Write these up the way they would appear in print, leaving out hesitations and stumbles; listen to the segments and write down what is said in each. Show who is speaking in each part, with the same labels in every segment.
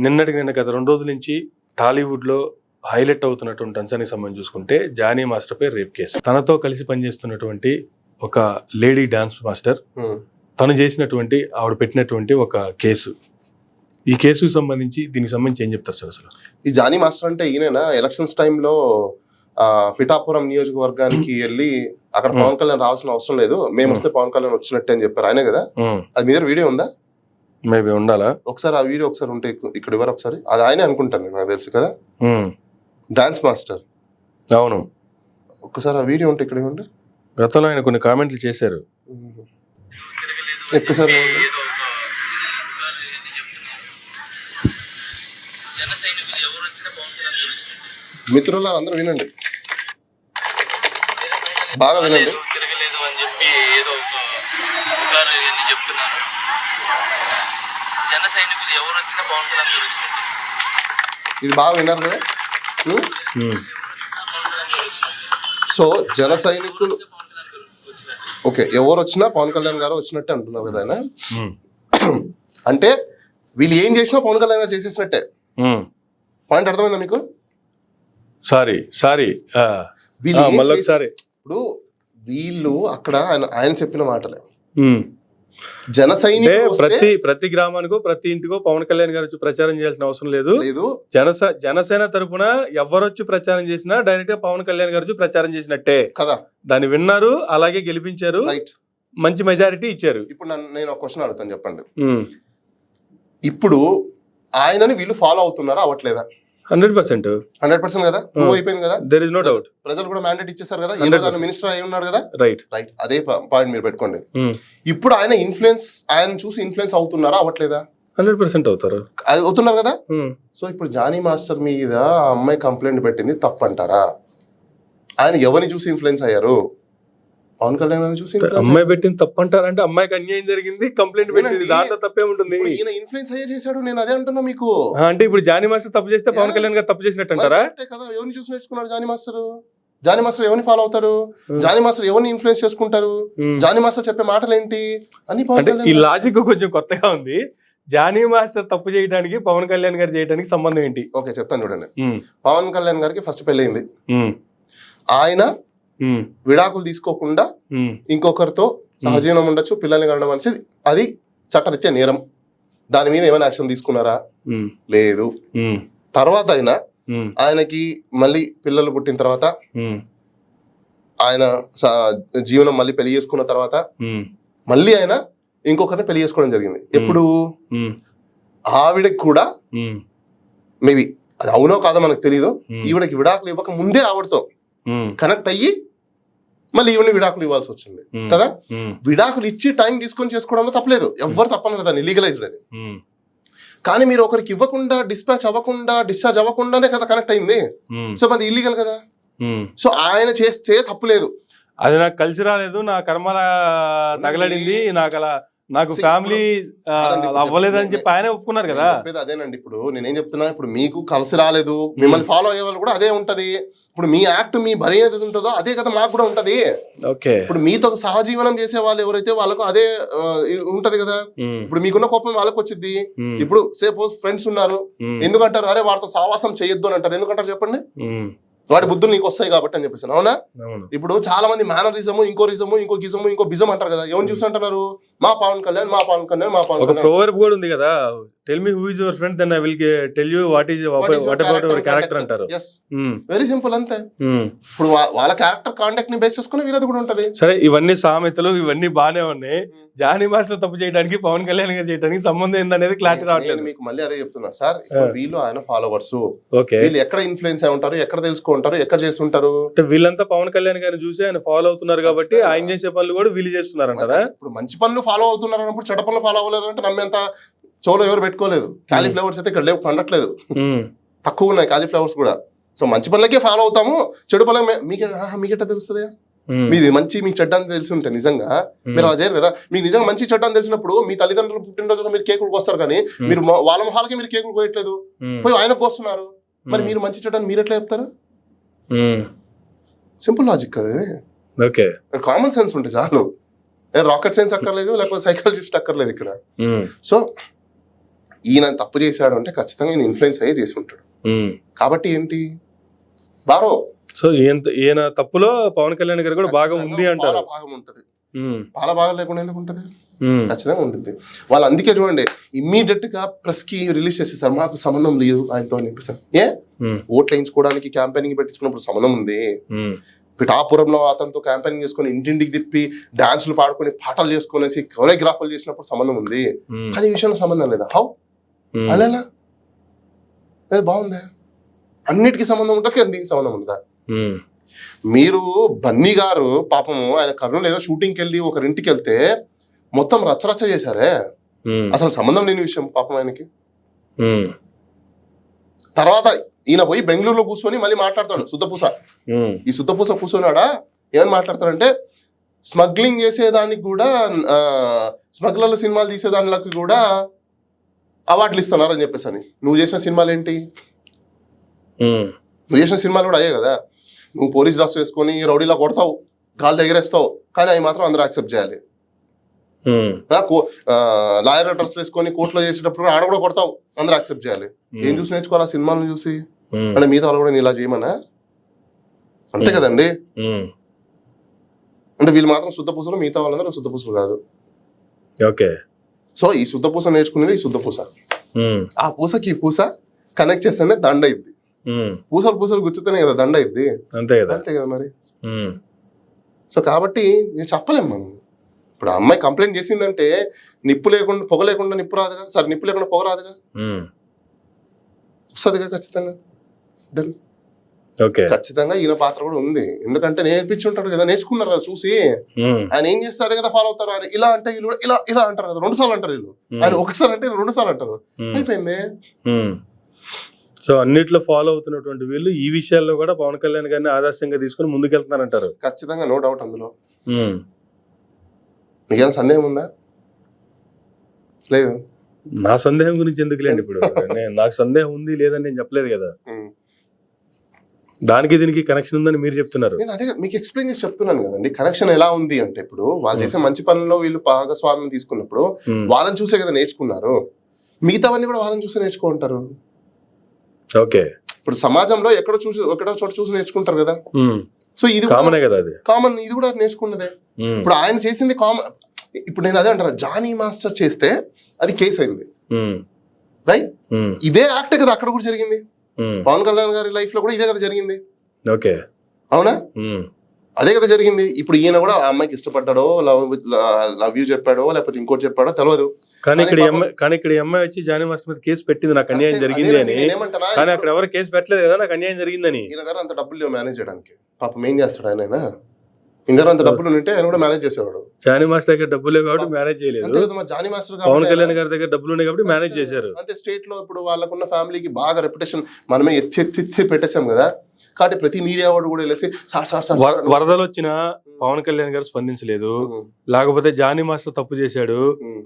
Speaker 1: నిన్న గత 2 రోజుల నుంచి టాలీవుడ్లో హైలైట్ అవుతున్నటువంటి అంశానికి సంబంధించి చూసుకుంటే జానీ మాస్టర్ పై రేప్ కేసు. తనతో కలిసి పనిచేస్తున్నటువంటి ఒక లేడీ డాన్స్ మాస్టర్ తను చేసినటువంటి ఆవిడ పెట్టినటువంటి ఒక కేసు. ఈ కేసుకు సంబంధించి దీనికి సంబంధించి ఏం చెప్తారు సార్ అసలు?
Speaker 2: ఈ జానీ మాస్టర్ అంటే ఈయన ఎలక్షన్స్ టైంలో పిఠాపురం నియోజకవర్గానికి వెళ్ళి అక్కడ పవన్ కళ్యాణ్ రావాల్సిన అవసరం లేదు, మేము వస్తే పవన్ కళ్యాణ్ వచ్చినట్టే అని చెప్పారు ఆయనే కదా. అది మీద వీడియో ఉందా?
Speaker 1: మేబీ ఉండాలా,
Speaker 2: ఒకసారి ఆ వీడియో ఒకసారి ఉంటే ఇక్కడ ఇవ్వరు ఒకసారి. అది ఆయనే అనుకుంటాను, నాకు తెలుసు కదా, డాన్స్ మాస్టర్.
Speaker 1: అవును,
Speaker 2: ఒక్కసారి ఆ వీడియో ఉంటే ఇక్కడ ఇవ్వండి.
Speaker 1: గతంలో ఆయన కొన్ని కామెంట్లు చేశారు.
Speaker 2: ఒక్కసారి మిత్రుల అందరూ వినండి, బాగా వినండి.
Speaker 3: తిరగలేదు అని చెప్పి ఏదో ఒక చెప్తున్నారు. జన సైనికులు ఎవరు వచ్చినా పవన్ కళ్యాణ్ గారు వచ్చినట్టు.
Speaker 2: ఇది బాగా విన్నారు కదా. సో జన సైనికులు ఓకే, ఎవరు వచ్చినా పవన్ కళ్యాణ్ గారు వచ్చినట్టే అంటున్నారు కదా ఆయన. అంటే వీళ్ళు ఏం చేసినా పవన్ కళ్యాణ్ గారు చేసేసినట్టే. పాయింట్ అర్థమైందా మీకు?
Speaker 1: సారీ
Speaker 2: ఇప్పుడు వీళ్ళు అక్కడ ఆయన చెప్పిన మాటలే. జన సైనికులు
Speaker 1: ప్రతి గ్రామానికో ప్రతి ఇంటికో పవన్ కళ్యాణ్ గారు వచ్చి ప్రచారం చేయాల్సిన అవసరం లేదు. జనసేన తరపున ఎవరొచ్చి ప్రచారం చేసినా డైరెక్ట్ గా పవన్ కళ్యాణ్ గారు వచ్చి ప్రచారం చేసినట్టే కదా. దాన్ని విన్నారు, అలాగే గెలిపించారు, మంచి మెజారిటీ ఇచ్చారు.
Speaker 2: ఇప్పుడు నేను ఒక క్వశ్చన్ అడుగుతాను, చెప్పండి. ఇప్పుడు ఆయనని వీళ్ళు ఫాలో అవుతున్నారా అవ్వట్లేదా?
Speaker 1: 100%
Speaker 2: కదా, ప్రూవ్ అయిపోయింది కదా.
Speaker 1: There is no doubt.
Speaker 2: ప్రజలు కూడా మ్యాండేట్ ఇచ్చేసారు కదా, మినిస్టర్ అయి ఉన్నాడు కదా. రైట్. అదే పాయింట్ మీరు పెట్టుకోండి. ఇప్పుడు ఆయన చూసి ఇన్ఫ్లుయెన్స్ అవుతున్నారా అవ్వట్లేదా?
Speaker 1: 100% అవుతారు,
Speaker 2: అవుతున్నారు కదా. సో ఇప్పుడు జానీ మాస్టర్ మీద ఆ అమ్మాయి కంప్లైంట్ పెట్టింది తప్పంటారా? ఆయన ఎవరిని చూసి ఇన్ఫ్లుయెన్స్ అయ్యారు? పవన్ కళ్యాణ్ చూసి
Speaker 1: అమ్మాయి పెట్టింది తప్పంటారా? అంటే అమ్మాయికి అన్యాయం జరిగింది, కంప్లైంట్ పెట్టింది, దాంట్లో తప్పే ఉంటుంది.
Speaker 2: ఈయన ఇన్ఫ్లుయెన్స్ అయ్యే చేశాడు, నేను అదే అంటున్నా మీకు.
Speaker 1: అంటే ఇప్పుడు జానీ మాస్టర్ తప్పు చేస్తే పవన్ కళ్యాణ్ గారు తప్పు చేసినట్టు అంటారా?
Speaker 2: కదా, ఎవరిని చూసి నేర్చుకున్నాడు జానీ మాస్టర్? జానీ మాస్టర్ ఎవరిని ఫాలో అవుతారు? జానీ మాస్టర్ ఎవరిని ఇన్ఫ్లుయెన్స్ చేసుకుంటారు? జానీ మాస్టర్ చెప్పే మాటలు ఏంటి అని?
Speaker 1: ఈ లాజిక్ కొంచెం కొత్తగా ఉంది. జానీ మాస్టర్ తప్పు చేయడానికి పవన్ కళ్యాణ్ గారు చేయడానికి సంబంధం ఏంటి?
Speaker 2: ఓకే, చెప్తాను చూడండి. పవన్ కళ్యాణ్ గారికి ఫస్ట్ పెళ్ళయింది. ఆయన విడాకులు తీసుకోకుండా ఇంకొకరితో సహజీవనం ఉండొచ్చు, పిల్లల్ని కనడం అనేది అది చట్టరీత్యా నేరం. దాని మీద ఏమైనా యాక్షన్ తీసుకున్నారా? లేదు. తర్వాత ఆయనకి మళ్ళీ పిల్లలు పుట్టిన తర్వాత ఆయన జీవనం మళ్ళీ పెళ్లి చేసుకున్న తర్వాత మళ్ళీ ఆయన ఇంకొకరిని పెళ్లి చేసుకోవడం జరిగింది. ఎప్పుడు? ఆవిడకి కూడా మేబీ అది అవునో కాదో మనకు తెలియదు, ఈవిడకి విడాకులు ఇవ్వక ముందే ఆవిడతో కనెక్ట్ అయ్యి మళ్ళీ ఈవెన్ విడాకులు ఇవ్వాల్సి వచ్చింది కదా. విడాకులు ఇచ్చి టైం తీసుకొని చేసుకోవడంలో తప్పలేదు, ఎవరు తప్పనలేదు, దాన్ని లీగలైజ్డ్ అది. కానీ మీరు ఒకరికి ఇవ్వకుండా డిశ్చార్జ్ అవ్వకుండానే కదా కనెక్ట్ అయింది. సో అది ఇల్లీగల్ కదా. సో ఆయన చేస్తే తప్పులేదు.
Speaker 1: అది నాకు కలిసి రాలేదు, నా కర్మల తగలడింది, నాకు ఫ్యామిలీ అవ్వలేదని చెప్పి ఆయన ఒప్పుకున్నారు కదా.
Speaker 2: అదేనండి, ఇప్పుడు నేనేం చెప్తున్నా, ఇప్పుడు మీకు కలిసి రాలేదు, మిమ్మల్ని ఫాలో అయ్యే వాళ్ళు కూడా అదే ఉంటది. ఇప్పుడు మీ యాక్ట్ మీ భరి ఏదైతే ఉంటుందో అదే కదా మాకు కూడా ఉంటది. ఇప్పుడు మీతో సహజీవనం చేసే వాళ్ళు ఎవరైతే వాళ్ళకు అదే ఉంటది కదా. ఇప్పుడు మీకున్న కోపం వాళ్ళకి వచ్చింది. ఇప్పుడు సపోజ్ ఫ్రెండ్స్ ఉన్నారు, ఎందుకంటారు అరే వాడితో సావాసం చేయొద్దు అని అంటారు. ఎందుకంటారు చెప్పండి? వాడి బుద్ధులు నీకు వస్తాయి కాబట్టి అని చెప్పేసి. అవునా? ఇప్పుడు చాలా మంది మేనరిజము, ఇంకో గిజము, ఇంకో బిజం అంటారు కదా. ఎవరిని చూసి అంటున్నారు? మా పవన్ కళ్యాణ్.
Speaker 1: ప్రోవర్బ్ కూడా ఉంది కదా, tell me who is your friend then I will tell you what about your character అంటారు.
Speaker 2: వెరీ సింపుల్, అంతే. ఇప్పుడు వాళ్ళ క్యారెక్టర్ కాంటాక్ట్ ని బేస్ చేసుకుని వీళ్ళది కూడా ఉంటది.
Speaker 1: సరే, ఇవన్నీ సామెతలు ఇవన్నీ బానే ఉన్నాయి. జానీ మాస్టర్ తప్పు చేయడానికి పవన్ కళ్యాణ్ గారు చేయడానికి సంబంధం ఏందనేది క్లారిటీ రావట్లేదు.
Speaker 2: మీకు మళ్ళీ అదే చెప్తున్నా సార్. వీళ్ళు ఆయన ఫాలోవర్స్, వీళ్ళు ఎక్కడ ఇన్ఫ్లుయెన్స్ అయి ఉంటారు, ఎక్కడ తెలుసుకుంటారు, ఎక్కడ చేస్తుంటారు.
Speaker 1: వీళ్ళంతా పవన్ కళ్యాణ్ గారిని చూసి ఆయన ఫాలో అవుతున్నారు కాబట్టి ఆయన చేసే పనులు కూడా వీళ్ళు చేస్తున్నారు అంటారా?
Speaker 2: ఇప్పుడు మంచి పనులు ఫాలో అవుతున్నారు అన్నప్పుడు చెడ్డ పనులు ఫాలో అవ్వలేరు అంటే నమ్మేంత చోలో ఎవరు పెట్టుకోలేదు. కాలీఫ్లవర్స్ అయితే ఇక్కడ లేవు, పండట్లేదు, తక్కువ ఉన్నాయి కాలీఫ్లవర్స్ కూడా. సో మంచి పనులకే ఫాలో అవుతాము, చెడు పనులు మీకెట్లా తెలుస్తుంది? మీది మంచి మీ చెడ్డ అని తెలిసి ఉంటే నిజంగా మీరు అలా చేయరు కదా. మీకు నిజంగా మంచి చెడ్డ అని తెలిసినప్పుడు మీ తల్లిదండ్రులు పుట్టినరోజులో మీరు కేకులు కోస్తారు, కానీ మీరు వాళ్ళ మొహాలకి మీరు కేకులు కోయట్లేదు, పోయి ఆయనకు కోస్తున్నారు. మరి మీరు మంచి చెడ్డ అని మీరు ఎట్లా చెప్తారు? సింపుల్ లాజిక్ కదా, కామన్ సెన్స్ ఉంటే చాలు. రాకెట్ సైన్స్ అక్కర్లేదు, లేకపోతే సైకాలజిస్ట్ అక్కర్లేదు ఇక్కడ. సో ఈయన తప్పు చేశాడు అంటే ఖచ్చితంగా ఈయన ఇన్ఫ్లుయెన్స్ అయ్యే చేసి ఉంటాడు. కాబట్టి ఏంటి బారో.
Speaker 1: సో ఈయన తప్పులో పవన్ కళ్యాణ్ గారు కూడా బాగా ఉంది అంటారు.
Speaker 2: భాగం ఉంటది. చాలా బాగా లేకుండా ఎందుకు ఉంటది? ఖచ్చితంగా ఉంటుంది. వాళ్ళు అందుకే చూడండి ఇమ్మీడియట్ గా ప్రెస్ కి రిలీజ్ చేసేసారు, మాకు సంబంధం లేదు ఆయనతో అనిపిస్తారు. ఓట్లు వేయించుకోవడానికి క్యాంపెయినింగ్ పెట్టించుకున్నప్పుడు సంబంధం ఉంది. పిఠాపురంలో అతనితో క్యాంపెయినింగ్ చేసుకుని ఇంటింటికి తిప్పి డాన్సులు పాడుకొని పాటలు చేసుకునేసి కొరియోగ్రాఫర్లు చేసినప్పుడు సంబంధం ఉంది. కానీ ఈ విషయంలో సంబంధం లేదా? హౌ అలా బాగుందా? అన్నిటికీ సంబంధం ఉంటుంది కానీ దీనికి సంబంధం ఉంటుందా? మీరు బన్నీ గారు పాపము ఆయన కర్నూలు ఏదో షూటింగ్కి వెళ్ళి ఒకరింటికి వెళ్తే మొత్తం రచ్చరచ్చ చేశారే, అసలు సంబంధం లేని విషయం పాపం ఆయనకి. తర్వాత ఈయన పోయి బెంగళూరులో కూర్చొని మళ్ళీ మాట్లాడతాడు శుద్ధపూస. ఈ శుద్ధపూస కూర్చొన్నాడా ఏమని మాట్లాడతాడంటే స్మగ్లింగ్ చేసేదానికి కూడా స్మగ్లర్ల సినిమాలు తీసేదానికి కూడా అవార్డులు ఇస్తున్నారు అని చెప్పేసి. నువ్వు చేసిన సినిమాలు ఏంటి? నువ్వు చేసిన సినిమాలు కూడా అయ్యే కదా. నువ్వు పోలీస్ డ్రెస్ వేసుకొని రౌడీలా కొడతావు, గాల్లో ఎగరేస్తావు, కానీ అవి మాత్రం అందరూ యాక్సెప్ట్ చేయాలి. లాయర్ డ్రెస్ వేసుకొని కోర్టులో చేసేటప్పుడు ఆడ కూడా కొడతావు, అందరూ యాక్సెప్ట్ చేయాలి. ఏం చూసి నేర్చుకోవాలి? సినిమాలను చూసి. అంటే మిగతా వాళ్ళు కూడా నేను ఇలా చేయమనా? అంతే కదండి. అంటే వీళ్ళు మాత్రం శుద్ధపూసలు, మిగతా వాళ్ళందరూ శుద్ధపూసలు కాదు.
Speaker 1: ఓకే.
Speaker 2: సో ఈ శుద్ధపూస నేర్చుకునేది ఈ శుద్ధపూస. ఆ పూసకి ఈ పూస కనెక్ట్ చేస్తేనే దండ అయింది. పూసలు గుచ్చుతేనే కదా దండ అయింది. అంతే కదా మరి. సో కాబట్టి నేను చెప్పలేము మనం. ఇప్పుడు ఆ అమ్మాయి కంప్లైంట్ చేసిందంటే నిప్పు లేకుండా పొగ లేకుండా నిప్పు రాదుగా, సరే నిప్పు లేకుండా పొగ రాదుగా, వస్తుందిగా ఖచ్చితంగా. ఖచ్చితంగా ఈయన పాత్ర కూడా ఉంది. ఎందుకంటే నేర్పించి ఉంటాడు కదా, నేర్చుకున్నారు కదా చూసి. ఆయన ఏం చేస్తే అదే కదా ఫాలో అవుతారు. ఆయన ఇలా అంటే వీళ్ళు కూడా ఇలా ఇలా అంటారు కదా, 2 సార్లు అంటారు వీళ్ళు. ఆయన ఒకసారి అంటే 2 సార్లు అంటారు, అయిపోయింది.
Speaker 1: సో అన్నిట్లో ఫాలో అవుతున్నటువంటి వీళ్ళు ఈ విషయాల్లో కూడా పవన్ కళ్యాణ్ గారిని ఆదర్శంగా తీసుకుని ముందుకెళ్తున్నారంటారు.
Speaker 2: ఖచ్చితంగా, నో డౌట్ అందులో. మీకేమైనా సందేహం ఉందా? లేదు.
Speaker 1: నా సందేహం గురించి ఎందుకు లేండి ఇప్పుడు. నాకు సందేహం ఉంది లేదని నేను చెప్పలేదు కదా. దానికి దీనికి కనెక్షన్ ఉందని మీరు చెప్తున్నారు.
Speaker 2: నేను అదే మీకు ఎక్స్ప్లెయిన్ చేసి చెప్తున్నాను కదండి. కనెక్షన్ ఎలా ఉంది అంటే ఇప్పుడు వాళ్ళు చేసే మంచి పనుల్లో వీళ్ళు భాగస్వామ్యం తీసుకున్నప్పుడు వాళ్ళని చూసే కదా నేర్చుకున్నారు. మిగతావన్నీ కూడా వాళ్ళని చూసే నేర్చుకుంటారు.
Speaker 1: ఓకే.
Speaker 2: ఇప్పుడు సమాజంలో ఎక్కడో చోట చూసి నేర్చుకుంటారు కదా. సో ఇది
Speaker 1: కామనే కదా, అది
Speaker 2: కామన్. ఇది కూడా నేర్చుకున్నదే. ఇప్పుడు ఆయన చేసింది కామన్. ఇప్పుడు నేను అదే అంటారా, జానీ మాస్టర్ చేస్తే అది కేసు అయింది, రైట్? ఇదే యాక్ట్ కదా అక్కడ కూడా జరిగింది. పవన్ కళ్యాణ్ గారి లైఫ్ లో కూడా ఇదే కదా జరిగింది.
Speaker 1: ఓకే,
Speaker 2: అవునా? అదే కదా జరిగింది. ఇప్పుడు ఈయన కూడా ఆ అమ్మాయికి ఇష్టపడ్డాడో, లవ్ యూ చెప్పాడో, లేకపోతే ఇంకోటి చెప్పాడో తెలియదు.
Speaker 1: కానీ ఇక్కడ అమ్మాయి వచ్చి జానీ మాస్టర్ మీద కేసు పెట్టింది, నాకు అన్యాయం జరిగింది అని. కానీ అక్కడ ఎవరు కేసు పెట్టలేదు కదా, నాకు అన్యాయం జరిగిందని.
Speaker 2: ఈయన గారు అంత డబ్బులు లేవు మేనేజ్ చేయడానికి. పాపం ఏం చేస్తాడు ఆయన? ఇంకా అంత డబ్బులు ఉంటే ఆయన కూడా మేనేజ్ చేసేవాడు.
Speaker 1: జానీ మాస్టర్ దగ్గర డబ్బులు లేవు కాబట్టి మేనేజ్ చేయలేదు.
Speaker 2: జానీ మాస్టర్
Speaker 1: పవన్ కళ్యాణ్ గారి దగ్గర డబ్బులు ఉన్నాయి కాబట్టి మేనేజ్ చేశారు.
Speaker 2: అంతే. స్టేట్ లో ఇప్పుడు వాళ్ళకున్న ఫ్యామిలీకి బాగా రెప్యుటేషన్ మనమే ఎత్తి పెట్టేసాం కదా. కాబట్టి ప్రతి మీడియా వాడు కూడా వెళ్ళేసి
Speaker 1: వరదలు వచ్చినా పవన్ కళ్యాణ్ గారు స్పందించలేదు, లేకపోతే జానీ మాస్టర్ తప్పు చేశాడు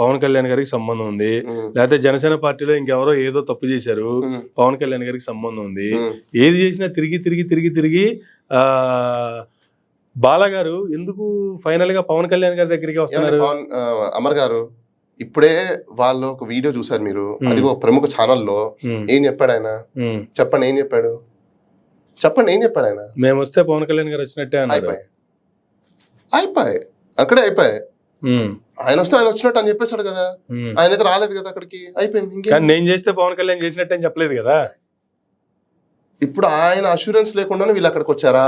Speaker 1: పవన్ కళ్యాణ్ గారికి సంబంధం ఉంది, లేకపోతే జనసేన పార్టీలో ఇంకెవరో ఏదో తప్పు చేశారు పవన్ కళ్యాణ్ గారికి సంబంధం ఉంది. ఏది చేసినా తిరిగి బాలా గారు ఎందుకు ఫైనల్ గా పవన్ కళ్యాణ్ గారి దగ్గరికి వస్తున్నారు?
Speaker 2: అమర్ గారు ఇప్పుడే వాళ్ళు ఒక వీడియో చూసారు మీరు, అది ఒక ప్రముఖ ఛానల్లో. ఏం చెప్పాడు ఆయన? చెప్పండి ఏం చెప్పాడు ఆయన?
Speaker 1: మేము వస్తే పవన్ కళ్యాణ్ గారు వచ్చినట్టే అన్నారు.
Speaker 2: అయిపోయి అక్కడే అయిపోయాయి. ఆయన వస్తే ఆయన వచ్చినట్టు అని చెప్పేశాడు కదా. ఆయన అయితే రాలేదు కదా అక్కడికి, అయిపోయింది.
Speaker 1: కానీ నేను చేస్తే పవన్ కళ్యాణ్ చేసినట్టు అని చెప్పలేదు కదా.
Speaker 2: ఇప్పుడు ఆయన అష్యూరెన్స్ లేకుండానే వీళ్ళు అక్కడికి వచ్చారా?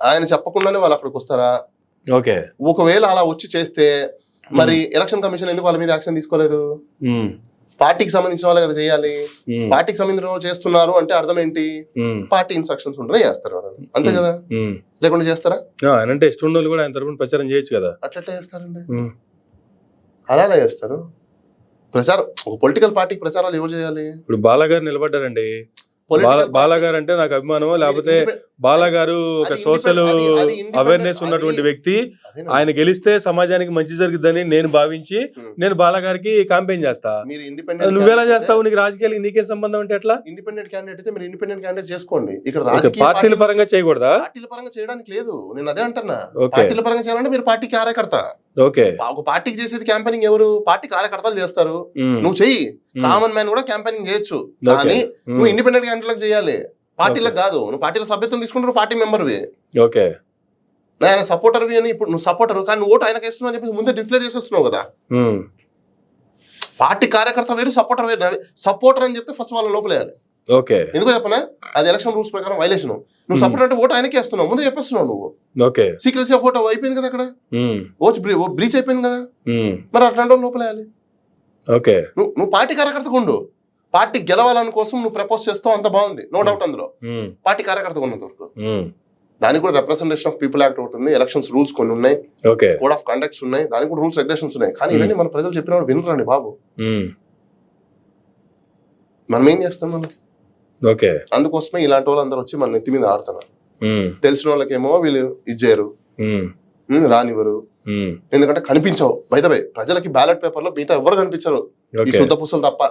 Speaker 2: ఆయన చెప్పకుండానే వాళ్ళు అక్కడికి వస్తారా?
Speaker 1: ఓకే.
Speaker 2: ఒకవేళ అలా వచ్చి చేస్తే మరి ఎలక్షన్ కమిషన్ ఎందుకు వాళ్ళ మీద యాక్షన్ తీసుకోలేదు? పార్టీకి సంబంధించిన వాళ్ళే కదా చేయాలి. పార్టీకి సంబంధించిన వాళ్ళు చేస్తున్నారు అంటే అర్థం ఏంటి? పార్టీ ఇన్స్ట్రక్షన్స్ ఉంటే చేస్తారు వాళ్ళు, అంతే కదా. లేకుండా చేస్తారా?
Speaker 1: అంటే ఇష్టం ఉన్న వాళ్ళు కూడా ఆయన తరపున ప్రచారం చేయొచ్చు కదా.
Speaker 2: అట్లా చేస్తారండి, అలా చేస్తారు. ప్రచారం ఒక పొలిటికల్ పార్టీకి ప్రచారాలు ఎవరు చేయాలి?
Speaker 1: ఇప్పుడు బాలా గారు నిలబడ్డారండి. బాలా గారు అంటే నాకు అభిమానమో, లేకపోతే బాలా గారు ఒక సోషల్ అవేర్నెస్ ఉన్నటువంటి వ్యక్తి, ఆయన గెలిస్తే సమాజానికి మంచి జరుగుతుందని నేను భావించి నేను బాలా గారికి క్యాంపెయిన్ చేస్తా. నువ్వెలా చేస్తావు? నీకు రాజకీయాలకి నీకేం సంబంధం అంటే ఎట్లా?
Speaker 2: ఇండిపెండెంట్ క్యాండిడేట్ అయితే మీరు ఇండిపెండెంట్ క్యాండిడేట్ చేసుకోండి. ఇక్కడ
Speaker 1: పార్టీల పరంగా చేయకూడదా?
Speaker 2: పార్టీల పరంగా చేయడానికి లేదు, నేను అదే అంటున్నా. పార్టీల పరంగా చేయాలంటే మీరు పార్టీ కార్యకర్త,
Speaker 1: ఓకే.
Speaker 2: ఒక పార్టీకి చేసేది క్యాంపెయినింగ్ ఎవరు? పార్టీ కార్యకర్తలు చేస్తారు. నువ్వు చెయ్యి, కామన్ మ్యాన్ కూడా క్యాంపెయినింగ్ చేయొచ్చు, కానీ నువ్వు ఇండిపెండెంట్ క్యాండిడేట్ చేయాలి, పార్టీలకు కాదు. నువ్వు పార్టీలో సభ్యత్వం తీసుకుంటారు, పార్టీ మెంబర్వి.
Speaker 1: ఓకే.
Speaker 2: ఆయన సపోర్టర్వి అని ఇప్పుడు నువ్వు సపోర్టర్, కానీ నువ్వు ఓటు ఆయనకి ఇస్తున్నావు అని చెప్పి ముందే డిక్లేర్ చేసేస్తున్నావు కదా. పార్టీ కార్యకర్త వేరు, సపోర్టర్ వేరు. సపోర్టర్ అని చెప్తే ఫస్ట్ వాళ్ళ లోపలేయాలి.
Speaker 1: ఓకే.
Speaker 2: ఎందుకో చెప్పనా, అది ఎలక్షన్ రూల్స్ ప్రకారం వైలేషన్. నువ్వు సపోర్టర్ అంటే ఓటు ఆయనకే ఇస్తున్నావు, ముందే చెప్పేస్తున్నావు నువ్వు.
Speaker 1: ఓకే.
Speaker 2: సీక్రెసీ ఆఫ్ ఓటు అయిపోయింది కదా, అక్కడ ఓచ్ బ్రీచ్ అయిపోయింది కదా, మరి అట్లాంటి వాళ్ళు లోపలేయాలి.
Speaker 1: ఓకే.
Speaker 2: నువ్వు పార్టీ కార్యకర్తగా ఉండు, పార్టీ గెలవాలని కోసం నువ్వు ప్రపోజ్ చేస్తావు, అంత బాగుంది, నో డౌట్. అందులో పార్టీ కార్యకర్తగా ఉన్నంత వరకు దానికి కూడా రిప్రజెంటేషన్ ఆఫ్ పీపుల్ యాక్ట్ ఒకటి ఉంది, ఎలక్షన్స్ రూల్స్ కొన్ని ఉన్నాయి, కోడ్ ఆఫ్ కండక్ట్స్ ఉన్నాయి, దానికి కూడా రూల్స్ రెగ్యులేషన్స్ ఉన్నాయి. కానీ ఇవన్నీ మన ప్రజలు చెప్పిన వినరండి బాబు. మనం ఏం చేస్తాం మనకి?
Speaker 1: ఓకే.
Speaker 2: అందుకోసమే ఇలాంటి వాళ్ళు అందరూ వచ్చి మన నెత్తి మీద ఆడుతున్నారు. తెలిసిన వాళ్ళకేమో వీళ్ళు ఇచ్చేయరు, రానివ్వరు, ఎందుకంటే కనిపించవు. బై ద వే ప్రజలకి బ్యాలెట్ పేపర్ లో మిగతా ఎవరు కనిపించరు, ఈ శుద్ధ పూసలు తప్ప.